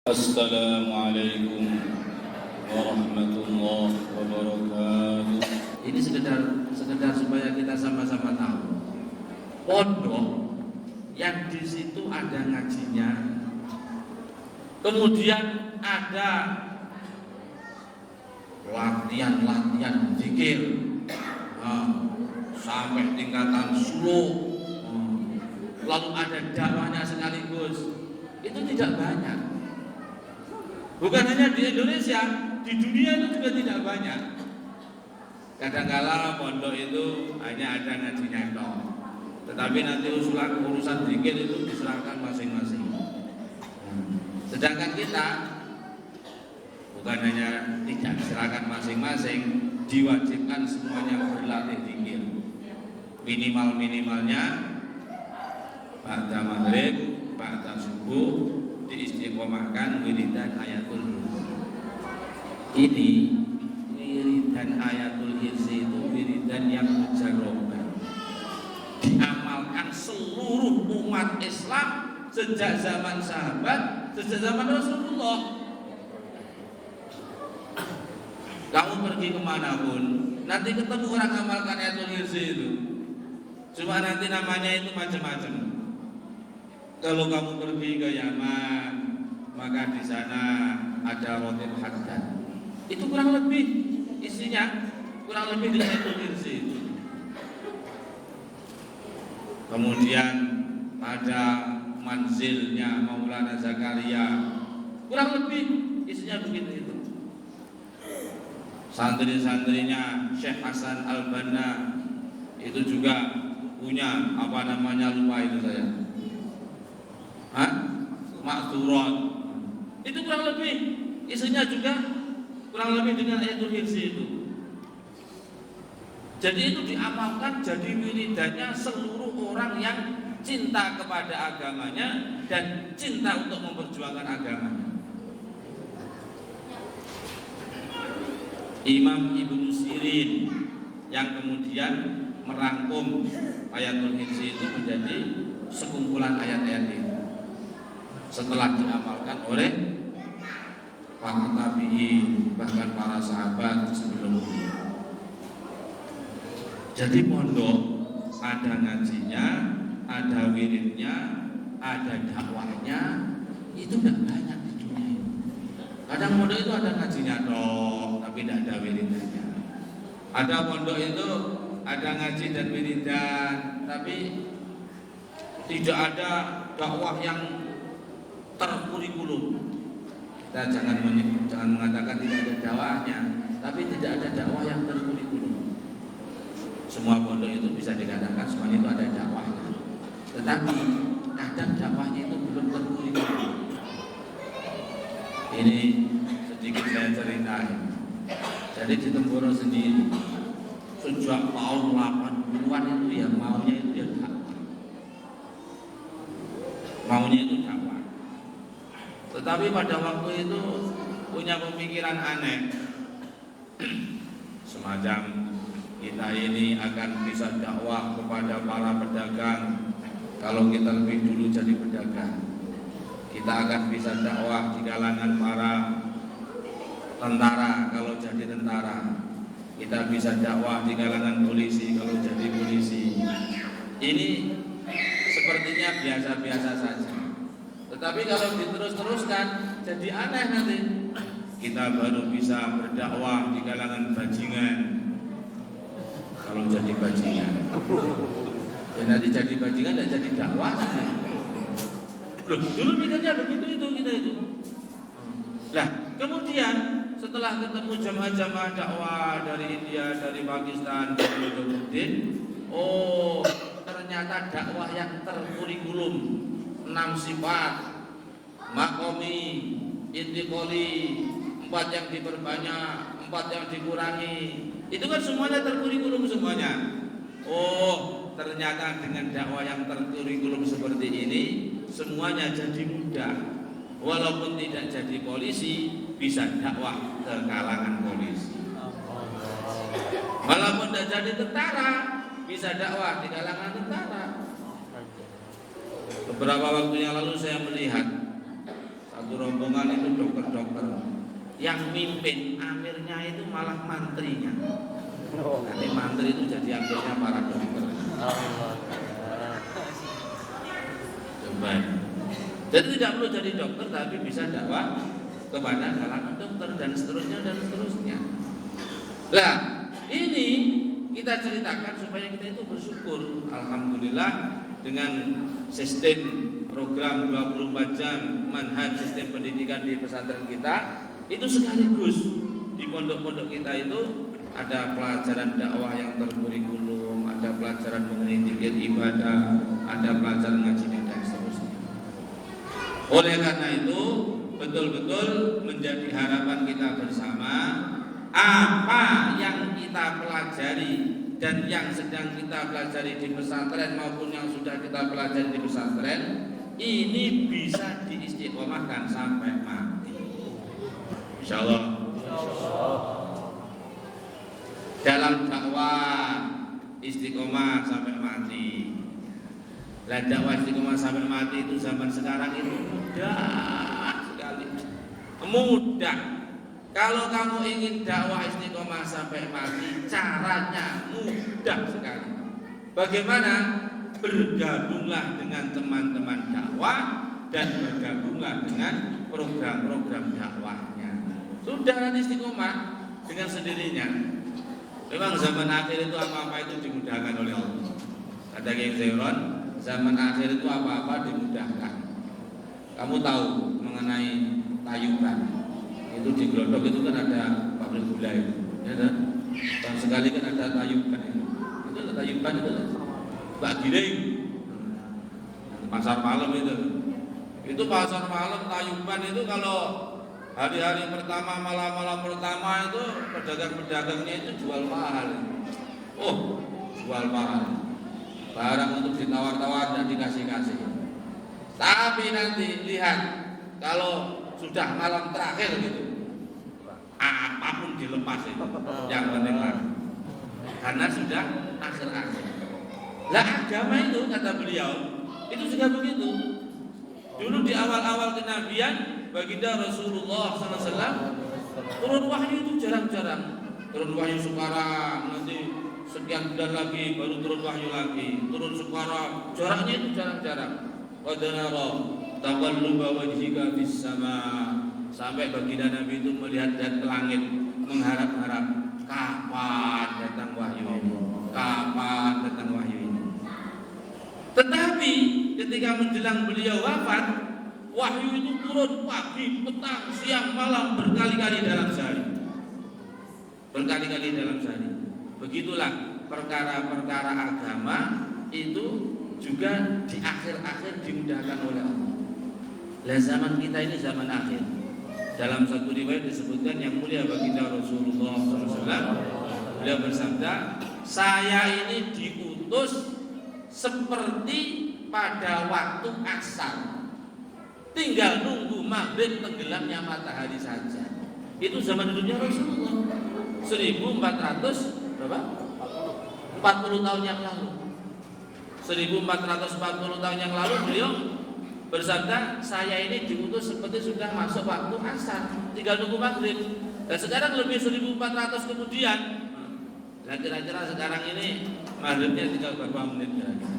Assalamualaikum warahmatullahi wabarakatuh. Ini sekedar supaya kita sama-sama tahu. Pondok yang di situ ada ngajinya, kemudian ada latihan zikir, sampai tingkatan suluk, lalu ada dakwahnya sekaligus. Itu tidak banyak. Bukan hanya di Indonesia, di dunia itu juga tidak banyak. Kadang-kala pondok itu hanya ada ngajinya toh, tetapi nanti urusan zikir itu diserahkan masing-masing. Sedangkan kita bukan hanya tidak diserahkan masing-masing, diwajibkan semuanya berlatih zikir. Minimalnya ba'da maghrib, ba'da subuh diistiqomahkan wiridan ayatul kursi. Ini wiridan ayatul kursi itu wiridan yang mujarrabah, diamalkan seluruh umat Islam sejak zaman sahabat, sejak zaman Rasulullah. Kamu pergi kemana pun, nanti ketemu orang amalkan ayatul kursi itu. Cuma nanti namanya itu macam-macam. Kalau kamu pergi ke Yaman, maka di sana ada rotib haddad. Itu kurang lebih isinya kurang lebih dengan ayatul kursi itu. Kemudian ada manzilnya Maulana Zakaria, kurang lebih isinya begitu itu. Santri-santrinya Syekh Hasan Al-Banna itu juga punya apa namanya, lupa itu saya. Makturat. Itu kurang lebih isinya juga kurang lebih dengan ayatul kursi itu. Jadi itu diamalkan jadi wiridannya seluruh orang yang cinta kepada agamanya dan cinta untuk memperjuangkan agamanya. Imam Ibnu Sirin yang kemudian merangkum ayatul kursi itu menjadi sekumpulan ayat-ayat itu setelah diamalkan oleh para tabi'in, bahkan para sahabat sebelumnya. Jadi pondok ada ngajinya, ada wiridnya, ada dakwahnya, itu tidak banyak di dunia ini. Kadang pondok itu ada ngajinya dong, tapi tidak ada wiridnya. Ada pondok itu ada ngaji dan wiridan, tapi tidak ada dakwah yang terkurikulum. Kita jangan mengatakan tidak ada dakwahnya, tapi tidak ada dakwah yang terkurikulum. Semua pondok itu bisa dikatakan semuanya itu ada dakwahnya, tetapi kadang dakwahnya itu belum terkurikulum. Ini sedikit saya ceritain. Jadi di Temboro sendiri sejak tahun 80-an itu ya maunya itu ya dakwah, maunya itu dakwah. Tetapi pada waktu itu punya pemikiran aneh, semacam kita ini akan bisa dakwah kepada para pedagang kalau kita lebih dulu jadi pedagang. Kita akan bisa dakwah di kalangan para tentara kalau jadi tentara. Kita bisa dakwah di kalangan polisi kalau jadi polisi. Ini sepertinya biasa-biasa saja. Tetapi kalau diterus-teruskan jadi aneh nanti. Kita baru bisa berdakwah di kalangan bajingan kalau jadi bajingan. Dan nanti jadi bajingan tidak jadi dakwah. Loh, dulu mikirnya begitu itu kita itu. Nah, kemudian setelah ketemu jamaah-jamaah dakwah dari India, dari Pakistan, dari Udin, oh ternyata dakwah yang terkurikulum 6 sifat, makomi, intikoli, 4 yang diperbanyak, 4 yang dikurangi. Itu kan semuanya terkurikulum semuanya. Oh, ternyata dengan dakwah yang terkurikulum seperti ini, semuanya jadi mudah. Walaupun tidak jadi polisi, bisa dakwah ke kalangan polisi. Walaupun tidak jadi tentara, bisa dakwah di kalangan tentara. Beberapa waktu yang lalu saya melihat satu rombongan itu dokter-dokter. Yang mimpin amirnya itu malah mantrinya. Nanti mantri itu jadi amirnya para dokter. Coba. Jadi tidak perlu jadi dokter, tapi bisa dakwah kepada kalangan dokter dan seterusnya dan seterusnya. Nah, ini kita ceritakan supaya kita itu bersyukur. Alhamdulillah dengan sistem program 24 jam manhaj sistem pendidikan di pesantren kita itu sekaligus di pondok-pondok kita itu ada pelajaran dakwah yang terkurikulum, ada pelajaran mengenai zikir ibadah, ada pelajaran ngaji dan seterusnya. Oleh karena itu betul-betul menjadi harapan kita bersama apa yang kita pelajari dan yang sedang kita pelajari di pesantren maupun yang sudah kita pelajari di pesantren ini bisa diistiqomahkan sampai mati. Insyaallah. Dalam dakwah istiqomah sampai mati. Lah dakwah istiqomah sampai mati itu zaman sekarang itu mudah sekali. Mudah. Kalau kamu ingin dakwah istiqomah sampai mati, caranya mudah sekali. Bagaimana? Bergabunglah dengan teman-teman dakwah dan bergabunglah dengan program-program dakwahnya. Sudah nanti istiqomah dengan sendirinya. Memang zaman akhir itu apa-apa itu dimudahkan oleh Allah. Kata Kiai Zairon, zaman akhir itu apa-apa dimudahkan. Kamu tahu mengenai tayuban? Itu di Glodok itu kan ada pabrik gula itu, ya kan? Dan sekali kan ada tayuban itu. Itu ada tayuban itu, Mbak Giring, pasar malam itu. Itu pasar malam tayuban itu kalau hari-hari pertama, malam-malam pertama itu pedagang-pedagangnya itu jual mahal. Oh, jual mahal. Barang untuk ditawar-tawar dan dikasih-kasih. Tapi nanti lihat kalau sudah malam terakhir gitu, apapun dilepas itu, yang penting lah. Karena sudah akhir-akhir. Lah agama itu kata beliau itu juga begitu. Dulu di awal-awal kenabian baginda Rasulullah SAW turun wahyu itu jarang-jarang. Turun wahyu sekarang, nanti sekian bulan lagi baru turun wahyu lagi. Turun sekarang, jaraknya itu jarang-jarang. Qadanara taqalluba wajhika fis sama, sampai baginda Nabi itu melihat dan ke langit mengharap-harap kapan datang wahyu ini, kapan datang wahyu ini. Tetapi ketika menjelang beliau wafat, wahyu itu turun pagi, petang, siang, malam berkali-kali dalam sehari. Berkali-kali dalam sehari. Begitulah perkara-perkara agama itu juga di akhir-akhir dimudahkan oleh Allah. Lah zaman kita ini zaman akhir. Dalam satu riwayat disebutkan yang mulia baginda Rasulullah SAW, beliau bersabda, saya ini diutus seperti pada waktu asar, tinggal nunggu maghrib tenggelamnya matahari saja. Itu zaman hidupnya Rasulullah 1400 berapa? 40 tahun yang lalu. 1440 tahun yang lalu beliau bersabda, saya ini diutus seperti sudah masuk waktu asar, tinggal nunggu maghrib. Dan sekarang lebih 1400 kemudian. Nah kira-kira sekarang ini maghribnya tinggal berapa menit kira-kira.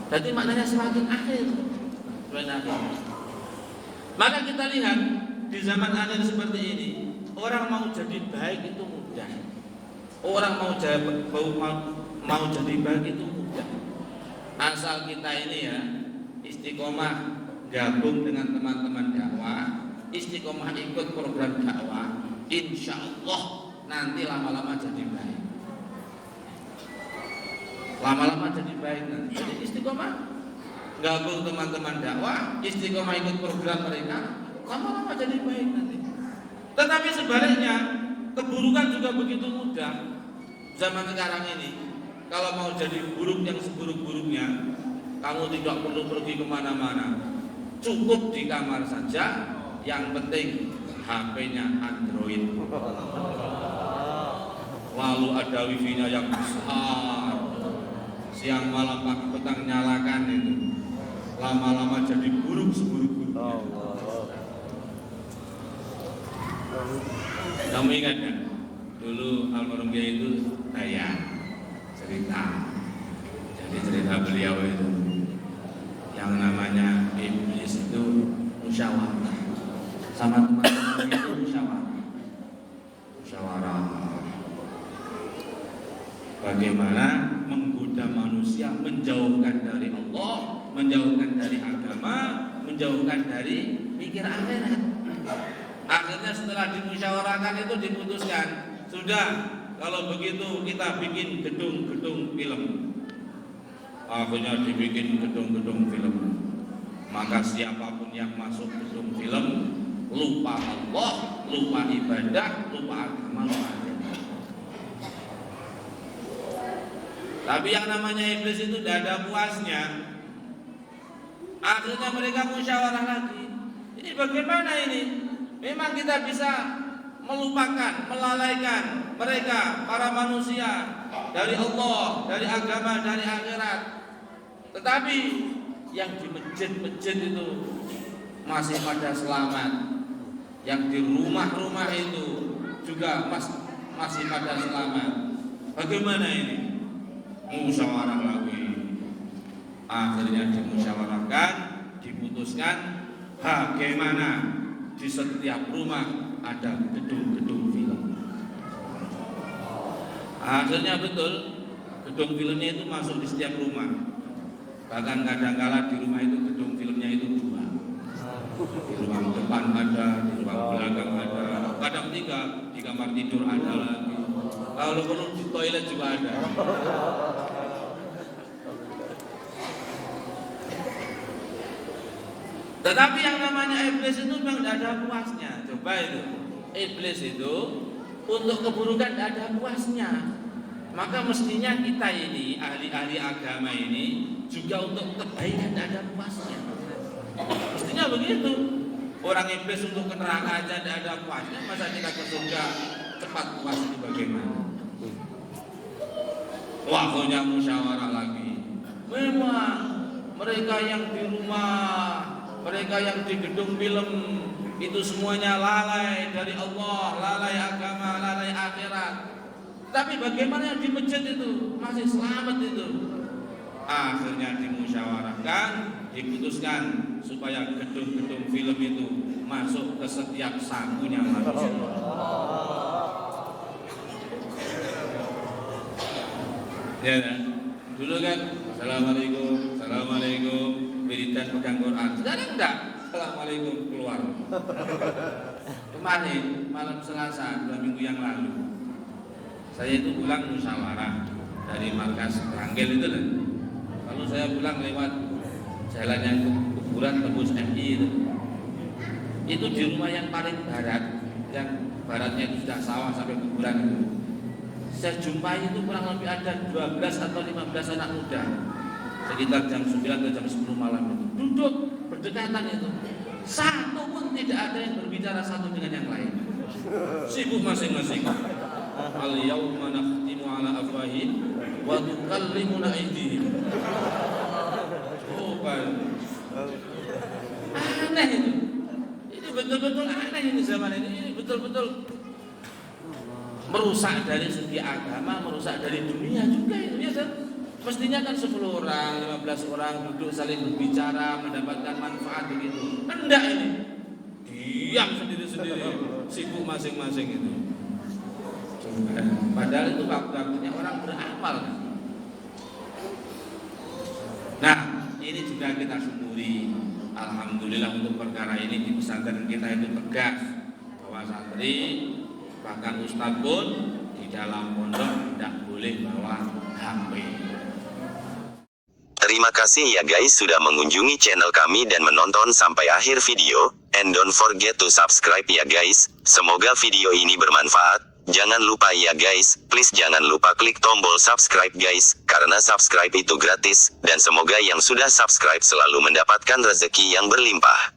Jadi maknanya semakin akhir. Maka kita lihat di zaman akhir seperti ini, orang mau jadi baik itu mudah. Orang mau jadi baik itu mudah. Asal kita ini ya istiqomah gabung dengan teman-teman dakwah, istiqomah ikut program dakwah, insya Allah nanti lama-lama jadi baik. Lama-lama jadi baik nanti. Jadi istiqomah gabung teman-teman dakwah, istiqomah ikut program mereka, lama-lama jadi baik nanti. Tetapi sebaliknya keburukan juga begitu mudah. Zaman sekarang ini kalau mau jadi buruk yang seburuk-buruknya, kamu tidak perlu pergi kemana-mana, cukup di kamar saja. Yang penting HP-nya Android, lalu ada wifi-nya yang besar, siang malam pagi petang nyalakan itu. lama-lama jadi buruk seburuk-buruknya. Kamu ingat kan? Dulu almarhum Kiai itu saya cerita. Jadi cerita beliau itu yang namanya iblis itu musyawarah sama teman-teman itu musyawarah bagaimana menggoda manusia, menjauhkan dari Allah, menjauhkan dari agama, menjauhkan dari mikir akhirat. Akhirnya setelah dimusyawarahkan itu diputuskan, sudah kalau begitu kita bikin gedung-gedung film. Akhirnya dibikin gedung-gedung film. Maka siapapun yang masuk gedung film lupa Allah, lupa ibadah, lupa agama, lupa agama. Tapi yang namanya iblis itu tidak ada puasnya. Akhirnya mereka musyawarah lagi. Ini bagaimana ini? Memang kita bisa melupakan, melalaikan mereka, para manusia dari Allah, dari agama, dari akhirat. Tetapi yang di masjid-masjid itu masih pada selamat. Yang di rumah-rumah itu juga masih pada selamat. Bagaimana ini? Musyawarah lagi. Akhirnya dimusyawarahkan, diputuskan bagaimana di setiap rumah ada gedung-gedung film. Akhirnya betul, gedung filmnya itu masuk di setiap rumah. Bahkan kadang-kala di rumah itu gedung filmnya itu dua. Di ruang depan ada, di ruang belakang ada. Kadang di kamar tidur ada lagi. Kalau perlu di toilet juga ada. Tetapi yang namanya iblis itu memang tidak ada puasnya. Coba itu, iblis itu untuk keburukan tidak ada puasnya. Maka mestinya kita ini, ahli-ahli agama ini, juga untuk kebaikan tidak ada puasnya. Mestinya begitu. Orang iblis untuk ke neraka aja tidak ada puasnya, masa kita ke surga cepat puas itu bagaimana? Waktunya musyawarah lagi. Memang mereka yang di rumah, mereka yang di gedung film itu semuanya lalai dari Allah, lalai agama, lalai akhirat. Tapi bagaimana yang di masjid itu masih selamat itu? Akhirnya dimusyawarahkan, diputuskan supaya gedung-gedung film itu masuk ke setiap sakunya manusia. Ya kan? Dulu kan Assalamualaikum wiridan pegang Quran. Sekarang enggak, Assalamualaikum keluar. Kemarin malam Selasa 2 minggu yang lalu, saya itu pulang musyawarah dari markas Rangkil itu kan. Lalu saya pulang lewat jalan yang kuburan tembus MI itu di rumah yang paling barat, yang baratnya itu sudah sawah sampai kuburan itu. Saya jumpai itu kurang lebih ada 12 atau 15 anak muda, sekitar jam 9 atau jam 10 malam itu duduk berdekatan itu. Satu pun tidak ada yang berbicara satu dengan yang lain, sibuk masing-masing. Al-yawma nakhtimu ala afwahihim wa tukallimuna aydihim. Coba, aneh itu. Ini betul-betul aneh ini zaman ini. Ini betul-betul merusak dari segi agama, merusak dari dunia juga itu ya kan? Mestinya kan 10 orang, 15 orang duduk saling berbicara, mendapatkan manfaat begitu. Enggak ini. Diam sendiri-sendiri, sibuk masing-masing itu. Padahal itu waktu-waktunya orang beramal kan? Nah, ini juga kita syukuri. Alhamdulillah untuk perkara ini di pesantren kita itu tegas bahwa santri bahkan ustadz pun di dalam pondok tidak boleh bawa HP. Terima kasih ya guys sudah mengunjungi channel kami dan menonton sampai akhir video. And don't forget to subscribe ya guys. Semoga video ini bermanfaat. Jangan lupa ya guys, please jangan lupa klik tombol subscribe guys, karena subscribe itu gratis. Dan semoga yang sudah subscribe selalu mendapatkan rezeki yang berlimpah.